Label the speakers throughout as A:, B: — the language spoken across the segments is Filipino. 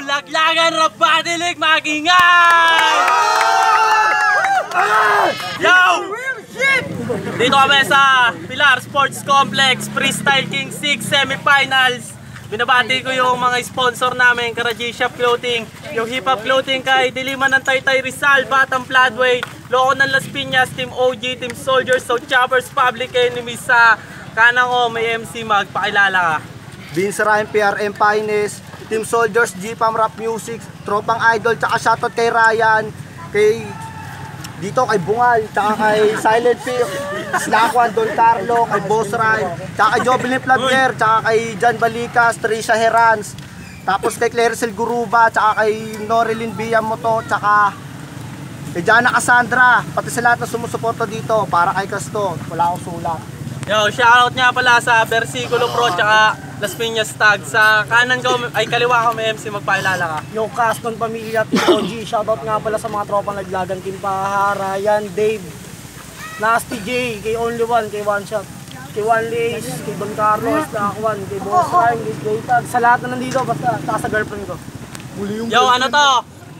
A: Laglagan rap badilig magingay! Yo! Dito kami sa Pilar Sports Complex Freestyle King 6 Semifinals. Binabati ko yung mga sponsor namin, Karaji Shop Clothing, yung Hip Hop Clothing kay Diliman ng Taytay Rizal, Batang Floodway, Loco ng Las Piñas, Team OG, Team Soldiers, South Choppers, Public Enemies. Sa kanan ko may MC, magpakilala ka.
B: Vince Ryan, PRM Pines, Team Soldiers, G-Pam Rap Music, Tropang Idol, tsaka shoutout kay Ryan, kay dito kay Bungal, tsaka kay Silent P, Slakwan, Don Carlo, kay Boss Ryan, tsaka kay Jovelyn Flavier, tsaka kay Jan Balicas, Trisha Herans, tapos kay Claricel Guruba, tsaka kay Norilyn Villamoto, tsaka kay Jana Cassandra, pati sa lahat na sumusuporta dito para kay Casto, wala akong sulat.
A: Yo, shoutout nga pala sa Versiculo Pro tsaka Las Piñas Tag. Sa kanan ko ay kaliwa ko may MC, magpakilala ka.
C: Yung cast ng pamilya Team OG, shoutout nga pala sa mga tropang Laglagan, Team Paha, Ryan, Dave, Nasty J, kay Only One, kay One Shot, kay One Lace, kay Don Carlos, Nakwan, kay Boss Ryan, kay J-Tag, sa lahat na nandito, basta sa girlfriend ko.
A: Yo, ano to?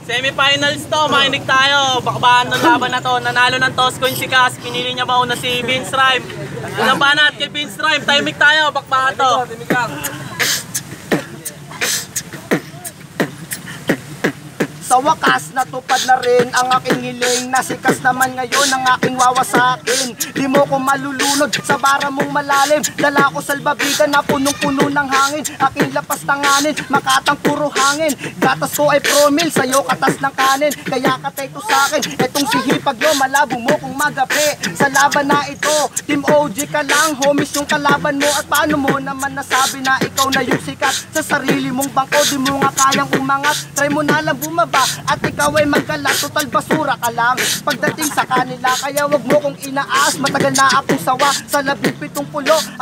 A: Semifinals to, makinig tayo. Bakbahan ng laban na to. Nanalo ng toss coin si Cass. Pinili niya mauna si Vince Rhyme. Ilang banat kay Vince Rhyme. Timing tayo, bakbahan to.
B: Sa wakas, natupad na rin ang aking hiling. Nasikas naman ngayon ang aking wawasakin. Di mo ko malulunod sa bara mong malalim. Dala ko salbabigan na punong-puno ng hangin. Aking lapas tanganin, makatang puro hangin. Gatas ko ay promil, sa'yo katas ng kanin. Kaya katay ko sa'kin, etong sihipag yo, malabo mo kung magapi. Sa laban na ito, Team OG ka lang, homies yung kalaban mo. At paano mo naman nasabi na ikaw na yung sikat? Sa sarili mong bangko, di mo nga kayang umangat. Try mo na lang bumaba at ikaw ay magkalat, total basura ka lang pagdating sa kanila, kaya wag mo kong inaas. Matagal na akong sawa sa 17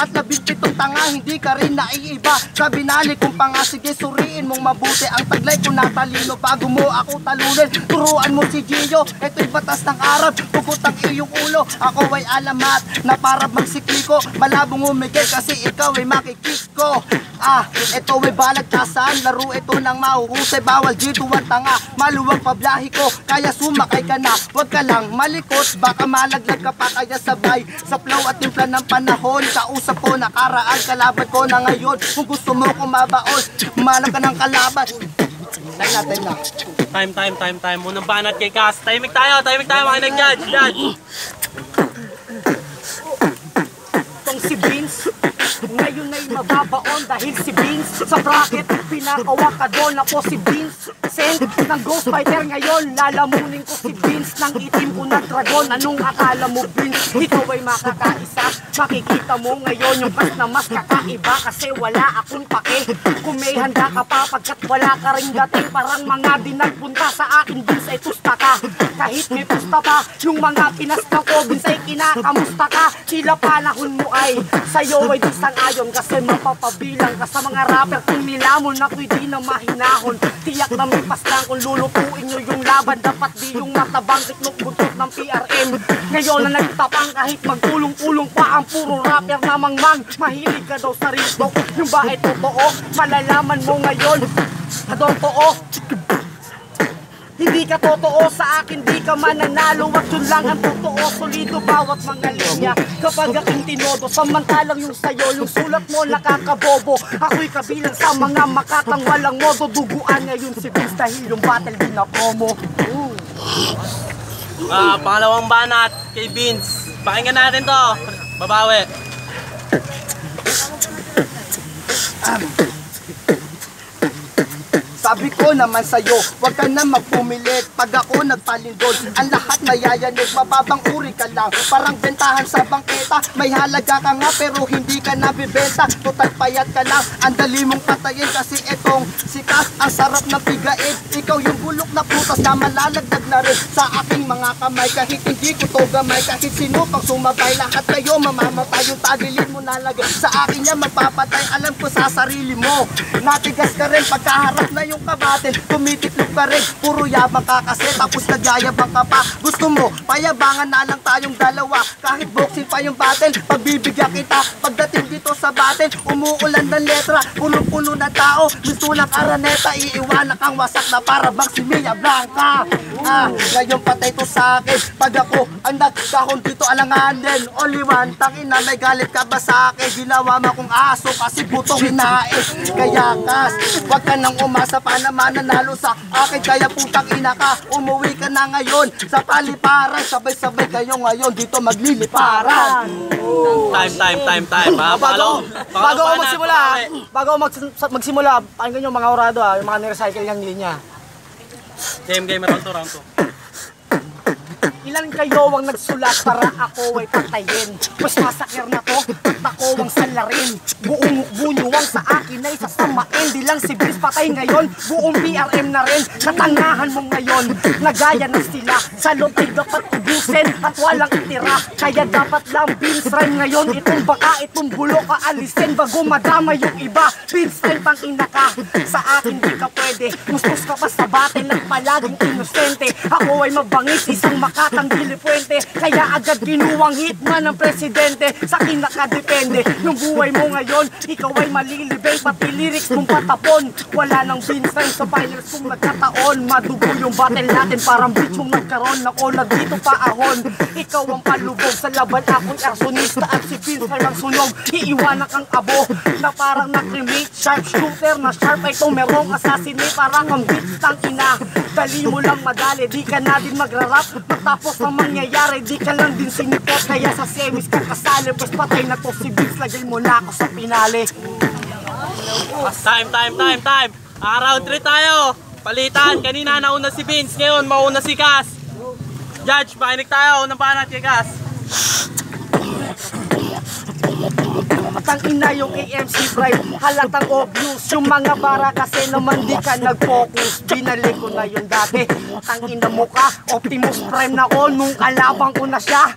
B: at 17 tanga, hindi ka rin naiiba. Sa binali kong panga, sige suriin mong mabuti ang taglay ko na talino bago mo ako talunin. Turuan mo si Gio, ito'y batas ng Arab, pugot ang iyong ulo. Ako ay alamat na para magsikli ko, malabong umigay kasi ikaw ay makikik ko. Ito ay balagtasan, laro ito ng mahuhusay, bawal dito ang tanga. Maluwag pablahi ko, kaya sumakay ka na. Huwag ka lang malikot, baka malaglag ka pa. Kaya sabay sa flow at timpla ng panahon. Kausap ko nakaraan, kalaban ko na ngayon. Kung gusto mo kumabaon, humanap ka ng kalaban. Time na.
A: Time. Unang banat kay Cass. Timing tayo, makinig judge.
C: Itong si Vince, ngayon ay mababaon dahil si Vince sa bracket pinakawa ka doon. Ako si Vince, sent ng Ghost Fighter ngayon. Lalamunin ko si Vince ng itim ko na dragon. Anong akala mo Vince, ikaw ay makakaisa? Makikita mo ngayon yung kas na mas kakaiba, kasi wala akong pake kung may handa ka pa, pagkat wala ka rin dating. Parang mga dinagpunta sa akin Vince ay tusta ka. Kahit may pusta pa yung mga pinasta ko Vince ay kinakamusta ka. Tila panahon mo ay sa'yo ay di sang-ayon, kasi mapapabilang ka sa mga rapper kung nilamon ako'y di na mahinahon. Tiyak na may paslang kung lulutuin nyo yung laban, dapat di yung matabang tiklop buntot ng PRM. Ngayon na nagtapang kahit magkulong-kulong pa ang puro rapper na mangmang. Mahilig ka daw sa rito, yung ba ay totoo? Malalaman mo ngayon, totoo. Hindi ka totoo sa akin, di ka mananalo. At yun lang ang totoo, solido bawat mga linya kapag aking tinodo. Samantalang yung sayo, yung sulat mo nakakabobo. Ako'y kabilang sa mga makatang walang modo. Duguan ngayon si Vince dahil yung battle din na promo.
A: Pangalawang banat kay Vince. Pakinggan natin to. Babawi.
B: Sabi ko naman sa'yo, huwag ka na magpumilit. Pag ako nagpalindol, ang lahat mayayanig. Mababang uri ka lang, parang bentahan sa bangketa. May halaga ka nga pero hindi ka nabibenta. Total payat ka lang, ang dali mong patayin. Kasi etong sikas, ang sarap ng pigain. Ikaw yung bulok na prutas na malalagdag na rin sa aking mga kamay. Kahit hindi ko to gamay, kahit sino pang sumabay, lahat kayo mamamatay. Yung tagilid mo nalagay sa akin yan magpapatay. Alam ko sa sarili mo, natigas ka rin pagkaharap na yung mong kabatin, tumitiklop ka rin, puro yabang ka kasi, tapos nagyayabang ka pa. Gusto mo, payabangan na lang tayong dalawa, kahit boxing pa yung battle, pagbibigyan kita. Pagdating dito sa battle, umuulan ng letra, puno-puno na tao, gusto ng araneta, iiwanan kang wasak na para bang si Mia Blanca. Ngayon patay to sa akin, pag ako ang nagkahon dito alanganin, only one, tangina may galit ka ba sa akin? Ginawa mo akong aso kasi butong hinain. Kaya kas, wag ka nang umasa pa naman nanalo sa akin, kaya putang ina ka, umuwi ka na ngayon sa paliparan, sabay-sabay kayo ngayon dito magliliparan.
A: Time.
C: Bago magsimula, pakinggan nyo mga orado yung mga nirecycle ng linya.
A: Game, round 2.
C: Ilan kayo ang nagsulat para ako ay patayin? Mas masakir na to, at ako ang salarin. Buong bunyuwang sa akin ay sasamain. Di lang si Vince patay ngayon, buong BRM na rin. Natangahan mo ngayon, nagaya na sila. Sa loob ay dapat ubusin at walang itira. Kaya dapat lang Vince rhyme ngayon. Itong baka, itong bulok kaalisin bago madama yung iba. Vince rhyme pang ina ka, sa akin di ka pwede. Mustos ka pa sa batin at palaging inosente. Ako ay mabangis, isang makatang Dilipuente, kaya agad kinuwang hitman ng presidente. Sa akin nakadepende yung buhay mo ngayon, ikaw ay malilibing, pati lyrics mong patapon. Wala nang Vincent sa finals kung nagkataon. Madugo yung battle natin, parang bitch yung nagkaroon. Ako na dito pa ahon, ikaw ang palubog sa laban, ako'y arsonista at si Vince ay ang sunog. Iiwanan kang abo na parang na-cremate, sharp shooter na sharp ay itong merong assassinate. Parang kang bitch tang ina, dali mo lang madali, di ka na din magrarap. Matapos ang mangyayari, di ka lang din sinipot. Kaya sa semis ka kasali, pues patay na to si Vince, lagay mo na ako sa pinali.
A: Time. Round 3 tayo. Palitan, kanina nauna si Vince, ngayon mauna si Cass. Judge, pakinig tayo, unang panat kay Cass.
C: Matang ina yung AMC Pride, halatang obvious. Yung mga bara kasi naman di ka nag-focus. Binalik ko na yung dati, matang ina mo ka. Optimus Prime na ako nung kalabang ko na siya.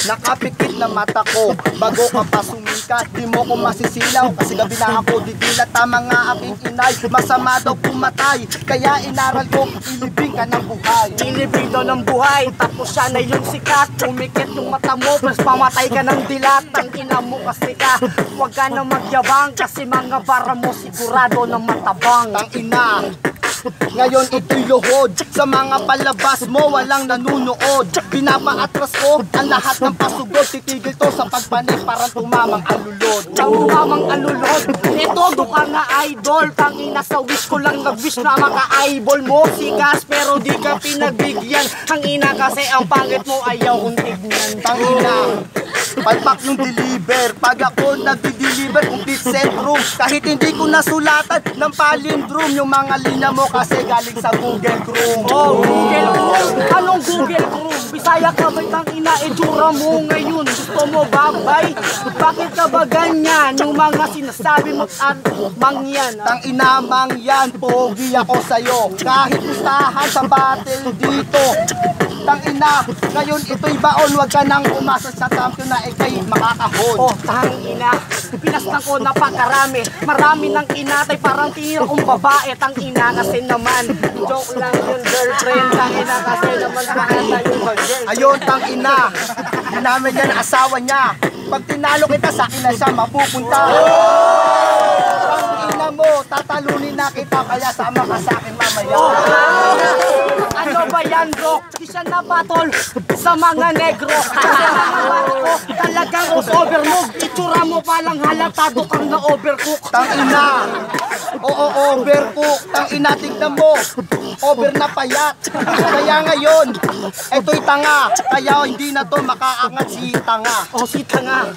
B: Nakapikit na mata ko bago ka pa sumikat, di mo ko masisilaw kasi gabi na ako didila. Tama nga aking inay, masama daw pumatay, kaya inaral ko ilibing ka ng buhay.
C: Ilibing daw ng buhay, tapos siya na yung sikat. Umikit yung mata mo, plus pamatay ka ng dilat. Ang ina mo kasi ka, huwag ka na magyabang, kasi mga bara mo sigurado na matabang.
B: Tang ina, ngayon ito'y luhod, sa mga palabas mo walang nanunood. Pinapaatras ko ang lahat ng pasugod, titigil to sa pagpanik parang tumamang alulod.
C: Tumamang alulod, ito do ka nga idol. Tangina sa wish ko lang nag-wish na maka-eyeball mo si Gas, pero di ka pinagbigyan. Ang ina kasi ang pangit mo, ayaw kong tignan.
B: Tangina, palpak yung deliver, pag ako nag-deliver complete set room. Kahit hindi ko nasulatan ng palindroom, yung mga linya mo kasi galing sa Google Chrome.
C: Oh, Google Chrome. Anong Google Chrome? Bisaya ka ba'y tangina, itsura mo ngayon? Gusto mo babay? Bakit ka ba ganyan? Yung mga sinasabi mo mangyan.
B: Tangina mangyan, pogi ako sa'yo. Kahit gustahan sa battle dito. Tangina, ngayon ito'y baon, wag ka nang umasa sa champion na ikay makakahon.
C: Oh, tangina, pinastan ko napakarami. Marami ng inatay, parang tinira kong babae. Tangina kasi naman, joke lang yun girlfriend. Tangina kasi naman, makata yung girlfriend.
B: Ayun, tangina, namin yan ang asawa niya. Pag tinalo kita, sa akin na siya mapupunta. Tangina mo, tatalunin na kita, kaya sama ka sa akin mamaya.
C: Ano ba yan, bro? Di siya nabatol sa mga negro. Kasi mga ko, talagang overlook. Itsura mo palang halatado kang na-overcook.
B: Tangina, oo, overcook. Tangina, tignan mo, over na payat. Kaya ngayon, ito'y tanga. Kaya hindi na to makaangat si tanga.
C: O si tanga,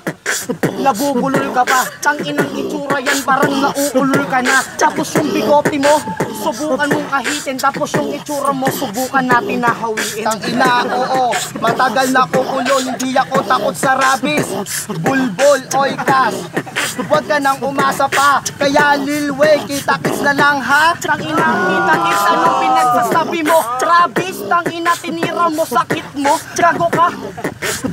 C: nabubulol ka pa. Tanginang itsura yan, parang nauulol ka na. Tapos yung bigote mo, subukan mong kahitin. Tapos yung itsura mo, subukan natin na hawiin.
B: Tangina, oo, matagal na kukulo, hindi ako takot sa rabis. Bulbol, oy Cass, huwag ka nang umasa pa. Kaya Lil Wayne, kita-kits na lang ha.
C: Tangina, kita-kits, anong pinagsasabi mo? Travis, tangina, tinira mo, sakit mo. Gago ka,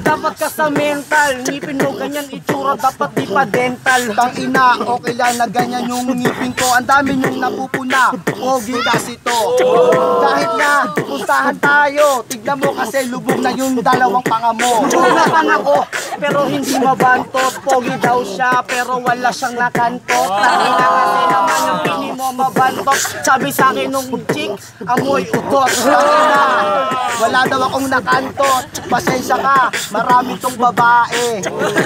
C: dapat ka sa mental. Ngipin mo ganyan itsura, dapat di pa dental.
B: Tangina, okay lang na ganyan yung ngipin ko. Ang dami nyong napupuna, pogi kasi to. Kahit na puntahan tayo, tignan mo kasi lubog na yung dalawang panga mo.
C: Unakan ako, pero hindi mabantot. Pogi daw siya, pero wala siyang nakantot. Tangina kasi naman yung pini mo mabantot. Sabi sa akin nung chick, amoy utot.
B: Tangina, wala daw akong nakantot. Pasensya ka, marami tong babae.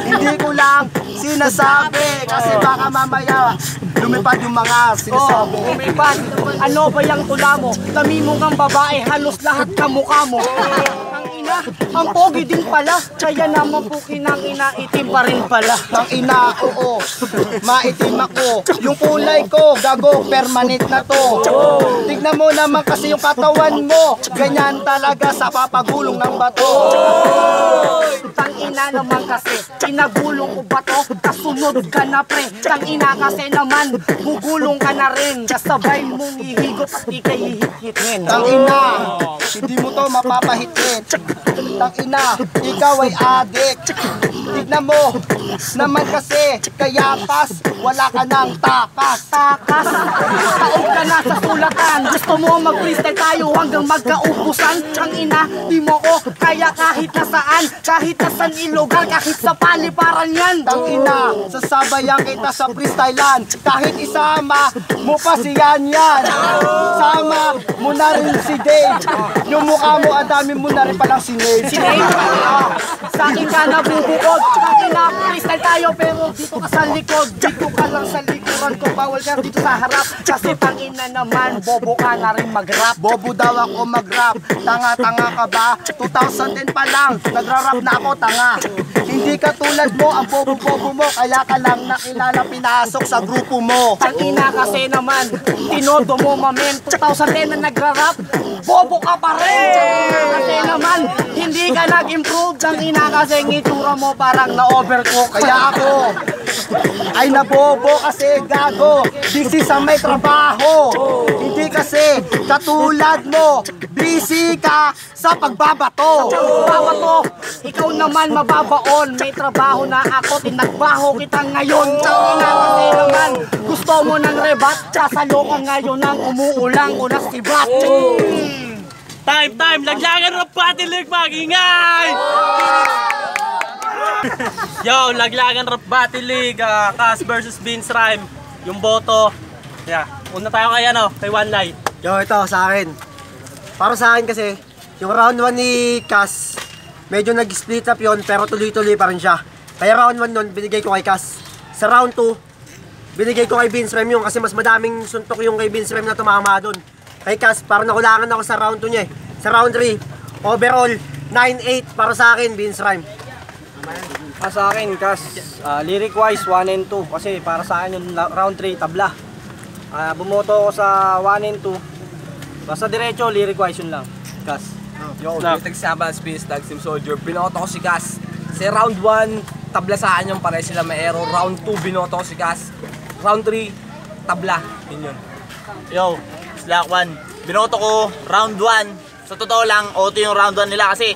B: Hindi ko lang sinasabi, kasi baka mamaya lumipad yung mga sinasabi.
C: Umipad, ano ba yung tula mo? Dami mo kang babae, halos lahat kamukha mo. Ang ina, ang pogi din pala. Kaya naman po kinangina, itim pa rin pala.
B: Tangina, oo, maitim ako. Yung kulay ko, gago, permanent na to. Tignan mo naman kasi yung katawan mo, ganyan talaga sa papagulong ng bato.
C: Tangina naman kasi, pinagulong ko ba to? Kasunod ka na pre. Tangina kasi naman, gugulong ka na rin. Kasabay mong ihigop at ikay hihit-hitin.
B: Tangina, hindi mo to mapapahitin. Tangina, ikaw ay adik. Tignan mo naman kasi, kaya pas, wala ka ng takas.
C: Takas, taog ka na sa sulatan. Gusto mo mag-freestyle tayo hanggang magkaubusan. Ang ina, di mo ko kaya kahit nasaan. Kahit nasan ilugar, kahit sa paliparan yan.
B: Tangina, sasabayan kita sa freestylean. Kahit isama mo pa si Yan. Sama mo na rin si Dave. Yung mukha mo, ang dami mo na rin palang sinave.
C: Sinay, sa akin ka nabubukod. Tangina, freestyle tayo pero dito ka sa likod. Dito ka lang sa likuran ko, bawal ka dito sa harap. Kasi tangina naman, bobo ka na rin mag-rap.
B: Bobo daw ako mag-rap. Tanga-tanga ka ba? 2010 pa lang, nagra-rap na ako, tanga. Hindi ka tulad mo, ang bobo-bobo mo. Kaya ka lang nakilala, pinasok sa grupo mo.
C: Tangina kasi naman, tinodo mo mamen. 2010 na nagra-rap, bobo ka pa rin. Kasi naman, hindi ka nag-improve. Tangina kasi ang itsura mo parang na-overcook.
B: Kaya ako ay nabobo kasi gago. Busy sa may trabaho. Hindi kasi katulad mo, busy ka sa pagbabato.
C: Babato, ikaw naman mababaon. May trabaho na ako, tinagbaho kita ngayon. Tangina kasi naman, gusto mo ng rebat. Sasalo ka ngayon ng umuulang unas si Bat.
A: Time! Laglagan ng Battle League, mag-ingay! Yo, Laglagan Rap Battle League, Cas versus Beans Rhyme. Yung boto. Yeah. Una tayo kay kay One Light.
D: Yo, ito sa akin. Para sa akin kasi, yung round 1 ni Cas, medyo nag-split up yon pero tuloy-tuloy pa rin siya. Kaya round 1 nun, binigay ko kay Cas. Sa round 2, binigay ko kay Beans Rhyme yung kasi mas madaming suntok yung kay Beans Rhyme na tumama dun. Kay Cas, parang nakulangan ako sa round 2 niya eh. Sa round 3, overall, 9-8 para sa akin, Beans Rhyme.
E: Sa akin, Cas, lyric wise 1 and 2 kasi para sa akin yung round 3 tabla. Bumoto ako sa 1 and 2. Basta diretso, lyric wise yun lang. Cas.
F: Yo, Tagsaba, Space Tag Team Soldier. Binoto ko si Cas. Kasi round 1, tabla sa akin yung pare sila may error. Round 2, binoto ko si Cas. Round 3, tabla. Yun.
G: Yo, Slack 1. Binoto ko round 1. Sa totoo lang, auto yung round 1 nila kasi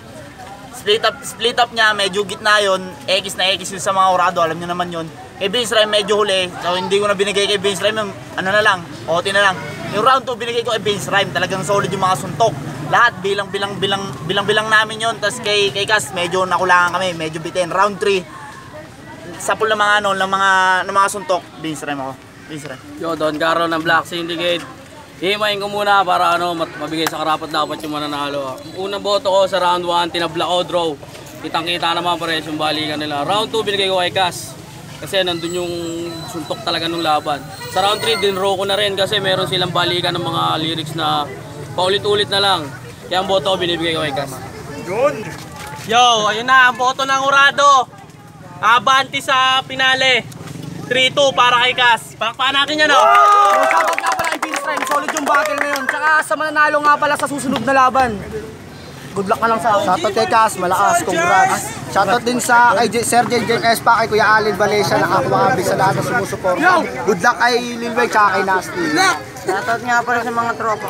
G: split up niya, medyo gitna yun. X na X yun sa mga orado, alam niyo naman yun. Kay Beans Rhyme medyo huli, so hindi ko na binigay kay Beans Rhyme yung ano na lang, auto na lang. Yung round 2 binigay ko kay Beans Rhyme, talagang solid yung mga suntok. Lahat bilang namin yun. Tapos kay Cas, medyo nakulangan kami, medyo bitin. Round 3, sapul ng mga ng mga suntok, Beans Rhyme ako. Beans Rhyme.
H: Yo, Don Carlo ng Black Syndicate. Himayin ko muna para mabigay sa karapat dapat yung mananalo. Unang boto ko sa round 1, tinabla ko, draw. Kitang-kita naman pares yung balikan nila. Round 2, binigay ko kay Cas. Kasi nandun yung suntok talaga ng laban. Sa round 3, dinraw ko na rin kasi meron silang balikan ng mga lyrics na paulit-ulit na lang. Kaya ang boto ko binibigay ko kay Cas.
A: Yo, ayun na, ang boto ng Urado. Abanti sa pinale. 3-2 para kay Cas. Pakpakan natin yan,
C: Shoutout nga pala kay Beans Rhyme, solid yung battle ngayon. Tsaka sa mananalo nga pala sa susunod na laban. Good luck na lang sa akin.
B: Shoutout kay Cas, malakas, congrats. Shoutout din sa kay Sir JJ Espa, kay Kuya Alin Valencia, nakakuhabig sa lahat na sumusuporta. Good luck kay Lil Way, tsaka kay Nasty.
I: Shoutout nga pala sa mga tropa.